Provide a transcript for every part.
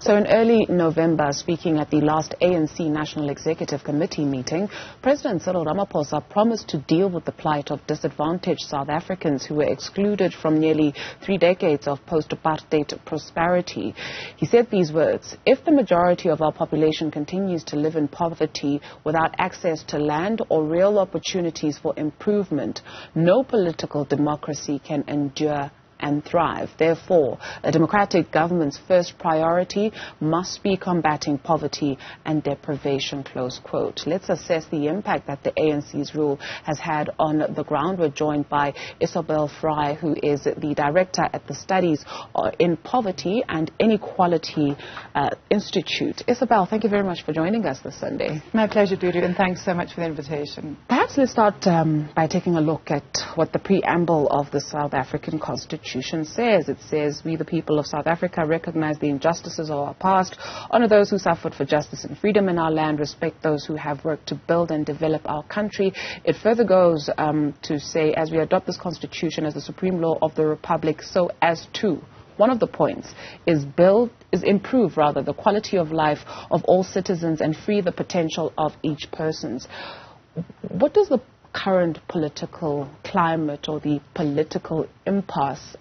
So in early November, speaking at the last ANC National Executive Committee meeting, President Cyril Ramaphosa promised to deal with the plight of disadvantaged South Africans who were excluded from nearly 3 decades of post-apartheid prosperity. He said these words: "If the majority of our population continues to live in poverty without access to land or real opportunities for improvement, no political democracy can endure and thrive. Therefore, a democratic government's first priority must be combating poverty and deprivation," close quote. Let's assess the impact that the ANC's rule has had on the ground. We're joined by Isobel Frye, who is the director at the Studies in Poverty and Inequality Institute. Isobel, thank you very much for joining us this Sunday. My pleasure, Dudu, and thanks so much for the invitation. Perhaps let's start by taking a look at what the preamble of the South African Constitution says. It says, "We, the people of South Africa, recognize the injustices of our past, honor those who suffered for justice and freedom in our land, respect those who have worked to build and develop our country." It further goes to say, "As we adopt this Constitution as the supreme law of the Republic, so as to..." One of the points is improve the quality of life of all citizens and free the potential of each person. What does the current political climate or the political impasse,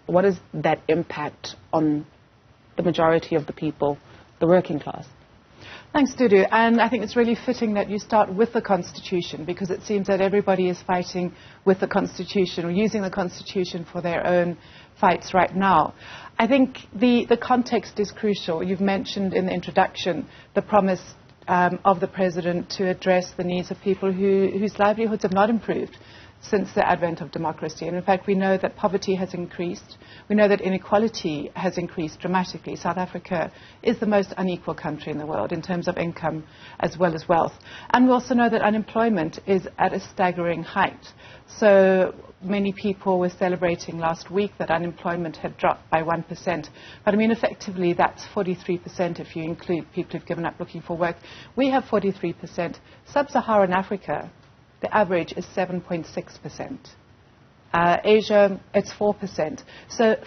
what is that impact on the majority of the people, the working class? Thanks, Dudu. And I think it's really fitting that you start with the Constitution, because it seems that everybody is fighting with the Constitution or using the Constitution for their own fights right now. I think the context is crucial. You've mentioned in the introduction the promise of the President to address the needs of people whose livelihoods have not improved since the advent of democracy. And in fact, we know that poverty has increased. We know that inequality has increased dramatically. South Africa is the most unequal country in the world in terms of income as well as wealth. And we also know that unemployment is at a staggering height. So many people were celebrating last week that unemployment had dropped by 1%. But I mean, effectively, that's 43% if you include people who've given up looking for work. We have 43%. Sub-Saharan Africa, the average is 7.6%. Asia, it's 4%. So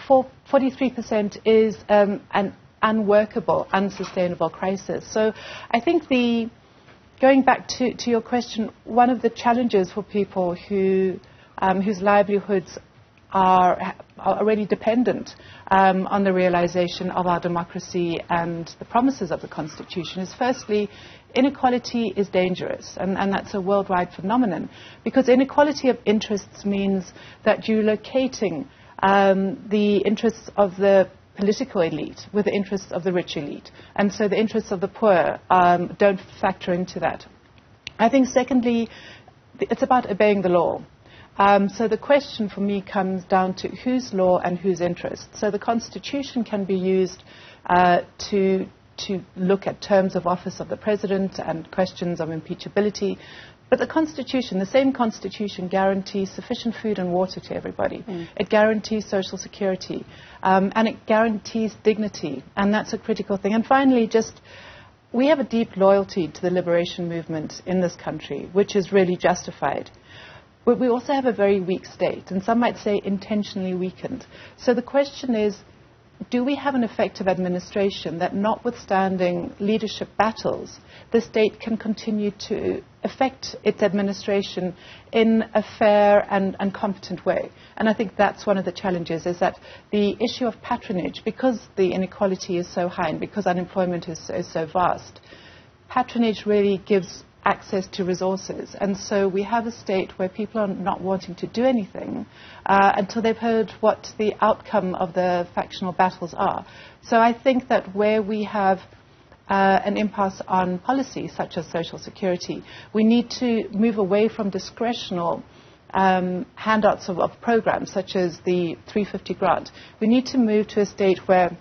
43% is an unworkable, unsustainable crisis. So I think going back to your question, one of the challenges for people whose livelihoods are already dependent on the realization of our democracy and the promises of the Constitution is, firstly, inequality is dangerous, and that's a worldwide phenomenon, because inequality of interests means that you're locating the interests of the political elite with the interests of the rich elite, and so the interests of the poor don't factor into that. I think, secondly, it's about obeying the law. So the question for me comes down to whose law and whose interests. So the Constitution can be used to look at terms of office of the President and questions of impeachability. But the Constitution, the same Constitution, guarantees sufficient food and water to everybody. It guarantees social security, and it guarantees dignity, and that's a critical thing. And finally, we have a deep loyalty to the liberation movement in this country, which is really justified. But we also have a very weak state, and some might say intentionally weakened. So the question is, do we have an effective administration that, notwithstanding leadership battles, the state can continue to effect its administration in a fair and competent way? And I think that's one of the challenges, is that the issue of patronage, because the inequality is so high and because unemployment is so vast, patronage really gives access to resources. And so we have a state where people are not wanting to do anything until they've heard what the outcome of the factional battles are. So I think that where we have an impasse on policy such as social security, we need to move away from discretional handouts of programs such as the 350 grant. We need to move to a state where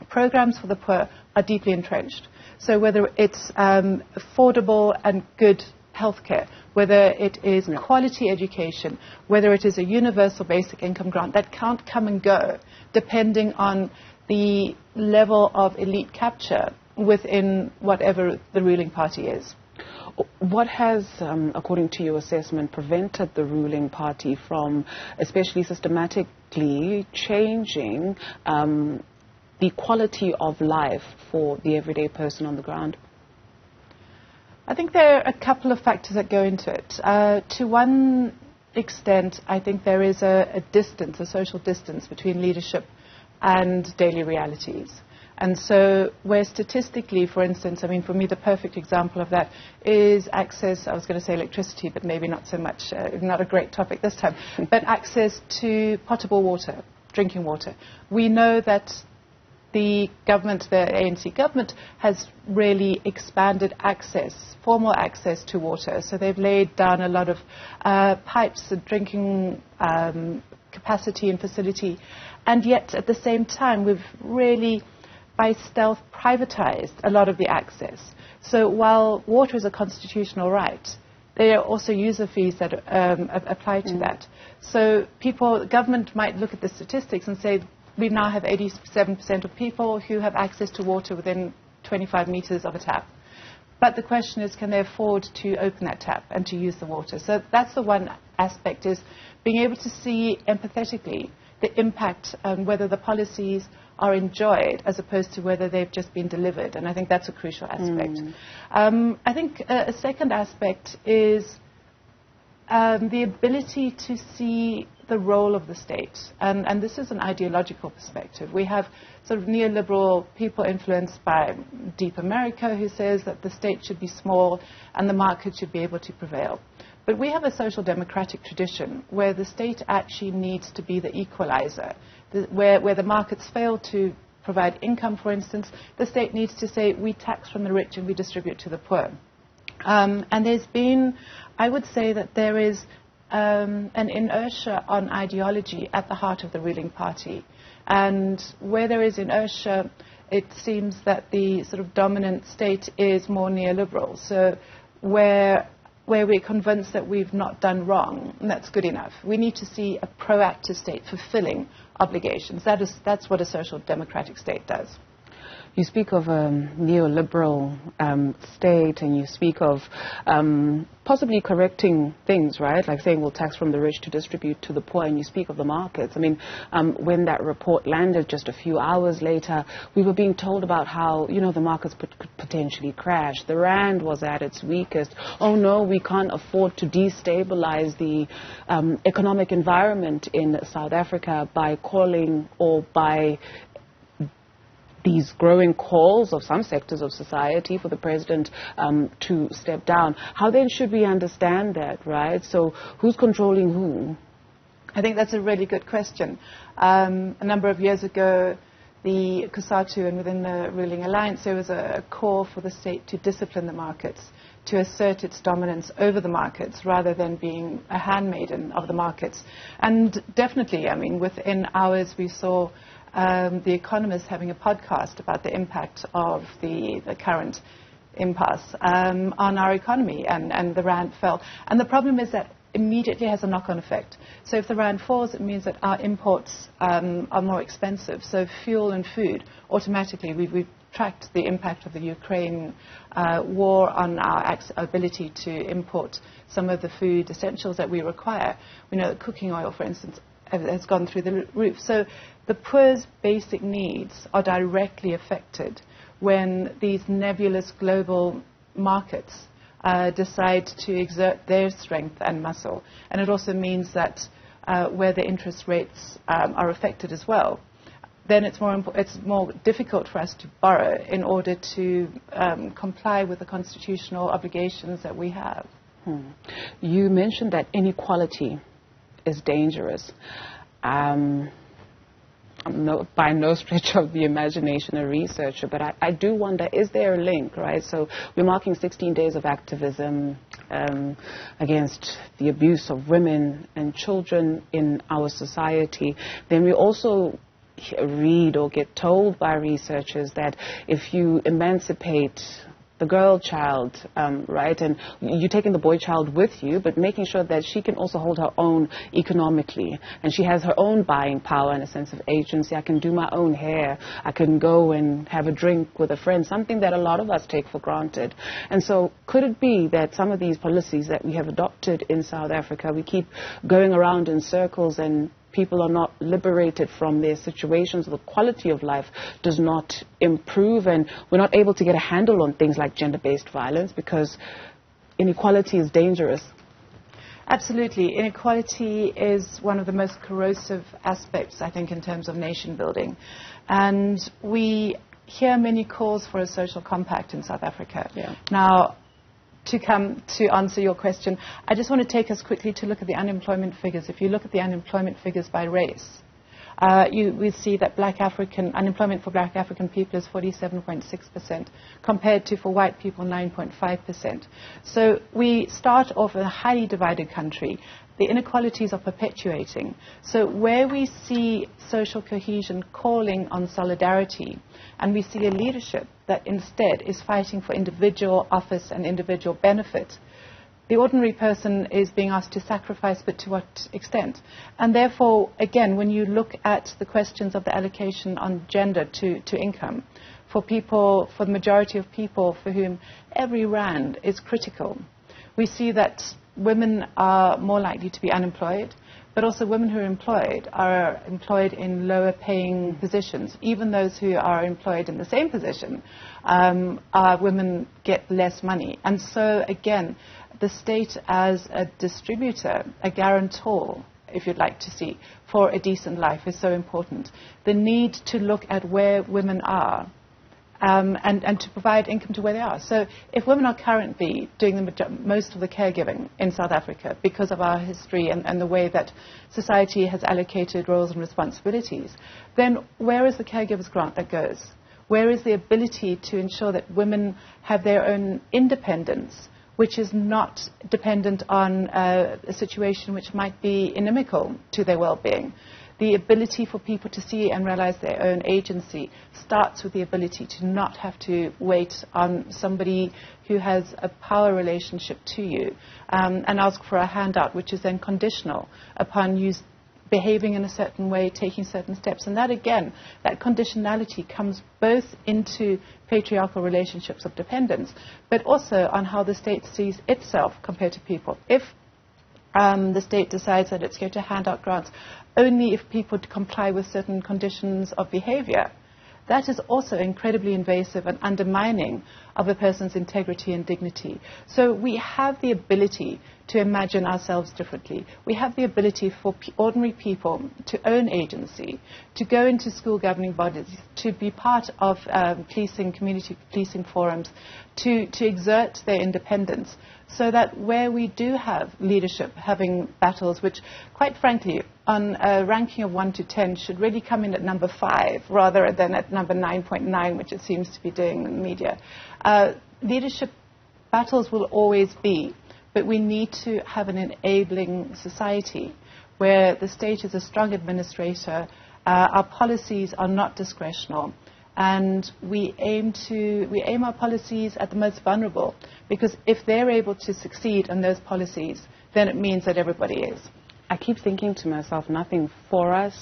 programs for the poor are deeply entrenched. So whether it's affordable and good healthcare, whether it is quality education, whether it is a universal basic income grant, that can't come and go depending on the level of elite capture within whatever the ruling party is. What has, according to your assessment, prevented the ruling party from especially systematically changing the quality of life for the everyday person on the ground? I think there are a couple of factors that go into it. To one extent, I think there is a distance, a social distance between leadership and daily realities. And so where statistically, for instance, I mean, for me, the perfect example of that is access, I was going to say electricity, but maybe not so much, not a great topic this time, but access to potable water, drinking water. We know that the government, the ANC government, has really expanded access, formal access to water. So they've laid down a lot of pipes, drinking capacity and facility. And yet, at the same time, we've really, by stealth, privatized a lot of the access. So while water is a constitutional right, there are also user fees that apply to that. So government might look at the statistics and say, we now have 87% of people who have access to water within 25 meters of a tap. But the question is, can they afford to open that tap and to use the water? So that's the one aspect, is being able to see empathetically the impact on whether the policies are enjoyed as opposed to whether they've just been delivered. And I think that's a crucial aspect. I think a second aspect is the ability to see the role of the state. And this is an ideological perspective. We have sort of neoliberal people influenced by Deep America who says that the state should be small and the market should be able to prevail. But we have a social democratic tradition where the state actually needs to be the equalizer, where the markets fail to provide income, for instance, the state needs to say, we tax from the rich and we distribute to the poor. And there's been, I would say that there is an inertia on ideology at the heart of the ruling party. And where there is inertia, it seems that the sort of dominant state is more neoliberal. So where we're convinced that we've not done wrong, and that's good enough. We need to see a proactive state fulfilling obligations. That's what a social democratic state does. You speak of a neoliberal state, and you speak of possibly correcting things, right? Like saying we'll tax from the rich to distribute to the poor, and you speak of the markets. I mean, when that report landed just a few hours later, we were being told about how, you know, the markets could potentially crash. The rand was at its weakest. Oh no, we can't afford to destabilize the economic environment in South Africa by calling or by these growing calls of some sectors of society for the president to step down. How then should we understand that, right? So who's controlling who? I think that's a really good question. A number of years ago, the COSATU and within the ruling alliance, there was a call for the state to discipline the markets, to assert its dominance over the markets rather than being a handmaiden of the markets. And definitely, I mean, within hours we saw The Economist having a podcast about the impact of the current impasse on our economy, and the rand fell. And the problem is that immediately has a knock-on effect. So if the rand falls, it means that our imports are more expensive. So fuel and food, automatically, we've tracked the impact of the Ukraine war on our ability to import some of the food essentials that we require. We know that cooking oil, for instance, has gone through the roof. So the poor's basic needs are directly affected when these nebulous global markets decide to exert their strength and muscle. And it also means that where the interest rates are affected as well, then it's more difficult for us to borrow in order to comply with the constitutional obligations that we have. You mentioned that inequality is dangerous. I'm by no stretch of the imagination a researcher, but I do wonder, is there a link, right? So we're marking 16 days of activism against the abuse of women and children in our society. Then we also read or get told by researchers that if you emancipate the girl child, right, and you're taking the boy child with you, but making sure that she can also hold her own economically, and she has her own buying power and a sense of agency. I can do my own hair. I can go and have a drink with a friend, something that a lot of us take for granted. And so could it be that some of these policies that we have adopted in South Africa, we keep going around in circles and people are not liberated from their situations, the quality of life does not improve, and we're not able to get a handle on things like gender-based violence because inequality is dangerous. Absolutely. Inequality is one of the most corrosive aspects, I think, in terms of nation building. And we hear many calls for a social compact in South Africa. Yeah. Now, to answer your question, I just want to take us quickly to look at the unemployment figures. If you look at the unemployment figures by race, we see that unemployment for black African people is 47.6% compared to for white people 9.5%. So we start off in a highly divided country. The inequalities are perpetuating. So where we see social cohesion calling on solidarity, and we see a leadership that instead is fighting for individual office and individual benefit, the ordinary person is being asked to sacrifice, but to what extent? And therefore, again, when you look at the questions of the allocation on gender to income, for the majority of people for whom every rand is critical, we see that women are more likely to be unemployed, but also women who are employed in lower paying positions. Even those who are employed in the same position, women get less money. And so, again, the state as a distributor, a guarantor, if you'd like to see, for a decent life is so important. The need to look at where women are and to provide income to where they are. So if women are currently doing most of the caregiving in South Africa because of our history and the way that society has allocated roles and responsibilities, then where is the caregivers grant that goes? Where is the ability to ensure that women have their own independence, which is not dependent on a situation which might be inimical to their well-being? The ability for people to see and realize their own agency starts with the ability to not have to wait on somebody who has a power relationship to you and ask for a handout, which is then conditional upon you behaving in a certain way, taking certain steps. And that, again, that conditionality comes both into patriarchal relationships of dependence, but also on how the state sees itself compared to people. If the state decides that it's going to hand out grants only if people comply with certain conditions of behavior, that is also incredibly invasive and undermining of a person's integrity and dignity. So we have the ability to imagine ourselves differently. We have the ability for ordinary people to own agency, to go into school governing bodies, to be part of policing, community policing forums, to exert their independence, so that where we do have leadership having battles, which, quite frankly, on a ranking of 1 to 10, should really come in at number 5 rather than at number 9.9, which it seems to be doing in the media. Leadership battles will always be, but we need to have an enabling society where the state is a strong administrator, our policies are not discretional, and we aim our policies at the most vulnerable, because if they're able to succeed in those policies, then it means that everybody is. I keep thinking to myself, nothing for us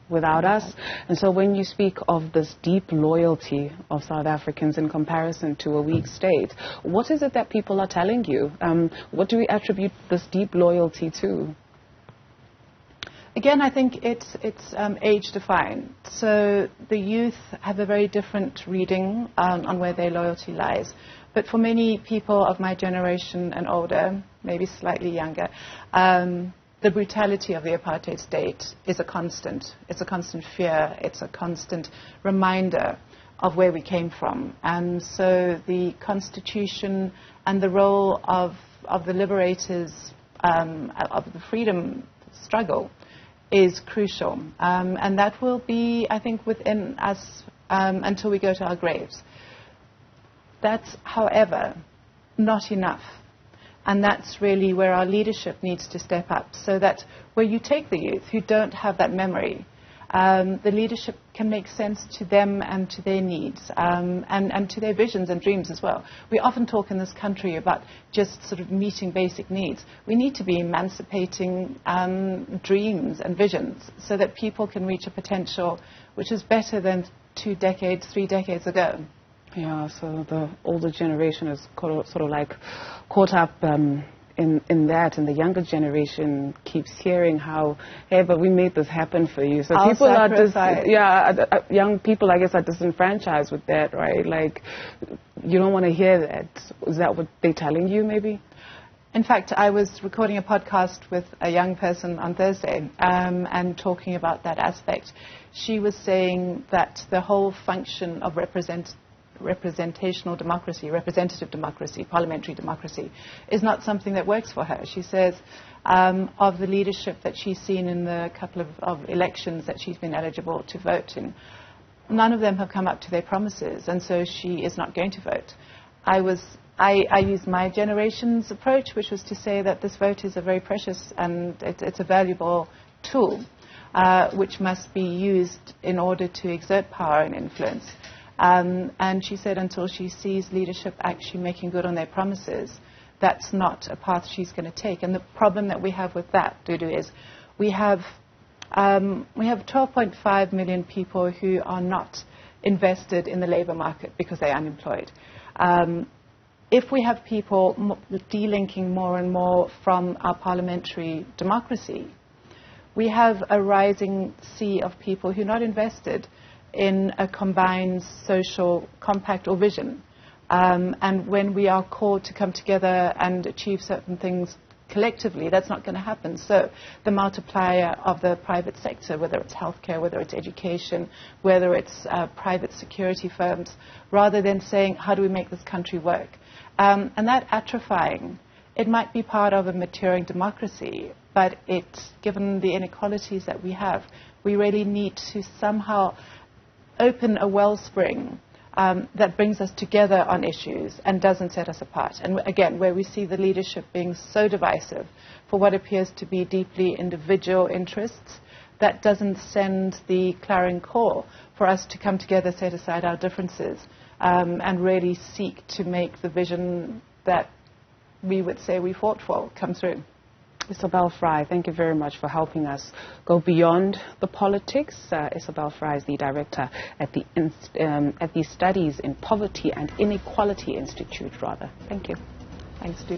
without us. And so when you speak of this deep loyalty of South Africans in comparison to a weak state, what is it that people are telling you? What do we attribute this deep loyalty to? Again, I think it's age-defined. So the youth have a very different reading on where their loyalty lies. But for many people of my generation and older, maybe slightly younger, the brutality of the apartheid state is a constant. It's a constant fear. It's a constant reminder of where we came from. And so the Constitution and the role of the liberators of the freedom struggle is crucial. And that will be, I think, within us until we go to our graves. That's, however, not enough. And that's really where our leadership needs to step up, so that where you take the youth who don't have that memory, the leadership can make sense to them and to their needs and to their visions and dreams as well. We often talk in this country about just sort of meeting basic needs. We need to be emancipating dreams and visions so that people can reach a potential which is better than 2 decades, 3 decades ago. Yeah, so the older generation is sort of like caught up in in that, and the younger generation keeps hearing how, hey, but we made this happen for you. So I'll people sacrifice. young people, I guess, are disenfranchised with that, right? Like, you don't want to hear that. Is that what they're telling you, maybe? In fact, I was recording a podcast with a young person on Thursday and talking about that aspect. She was saying that the whole function of representational democracy, representative democracy, parliamentary democracy, is not something that works for her. She says of the leadership that she's seen in the couple of elections that she's been eligible to vote in, none of them have come up to their promises, and so she is not going to vote. I used my generation's approach, which was to say that this vote is a very precious and it's a valuable tool which must be used in order to exert power and influence. And she said until she sees leadership actually making good on their promises, that's not a path she's going to take. And the problem that we have with that, Dudu, is we have 12.5 million people who are not invested in the labour market because they're unemployed. If we have people delinking more and more from our parliamentary democracy, we have a rising sea of people who are not invested in a combined social compact or vision. And when we are called to come together and achieve certain things collectively, that's not going to happen. So the multiplier of the private sector, whether it's healthcare, whether it's education, whether it's private security firms, rather than saying, how do we make this country work? And that atrophying, it might be part of a maturing democracy, but given the inequalities that we have, we really need to somehow open a wellspring that brings us together on issues and doesn't set us apart. And again, where we see the leadership being so divisive for what appears to be deeply individual interests, that doesn't send the clarion call for us to come together, set aside our differences, and really seek to make the vision that we would say we fought for come through. Isobel Frye, thank you very much for helping us go beyond the politics. Isobel Frye is the director at the Studies in Poverty and Inequality Institute, rather. Thank you. Thanks, Dudu.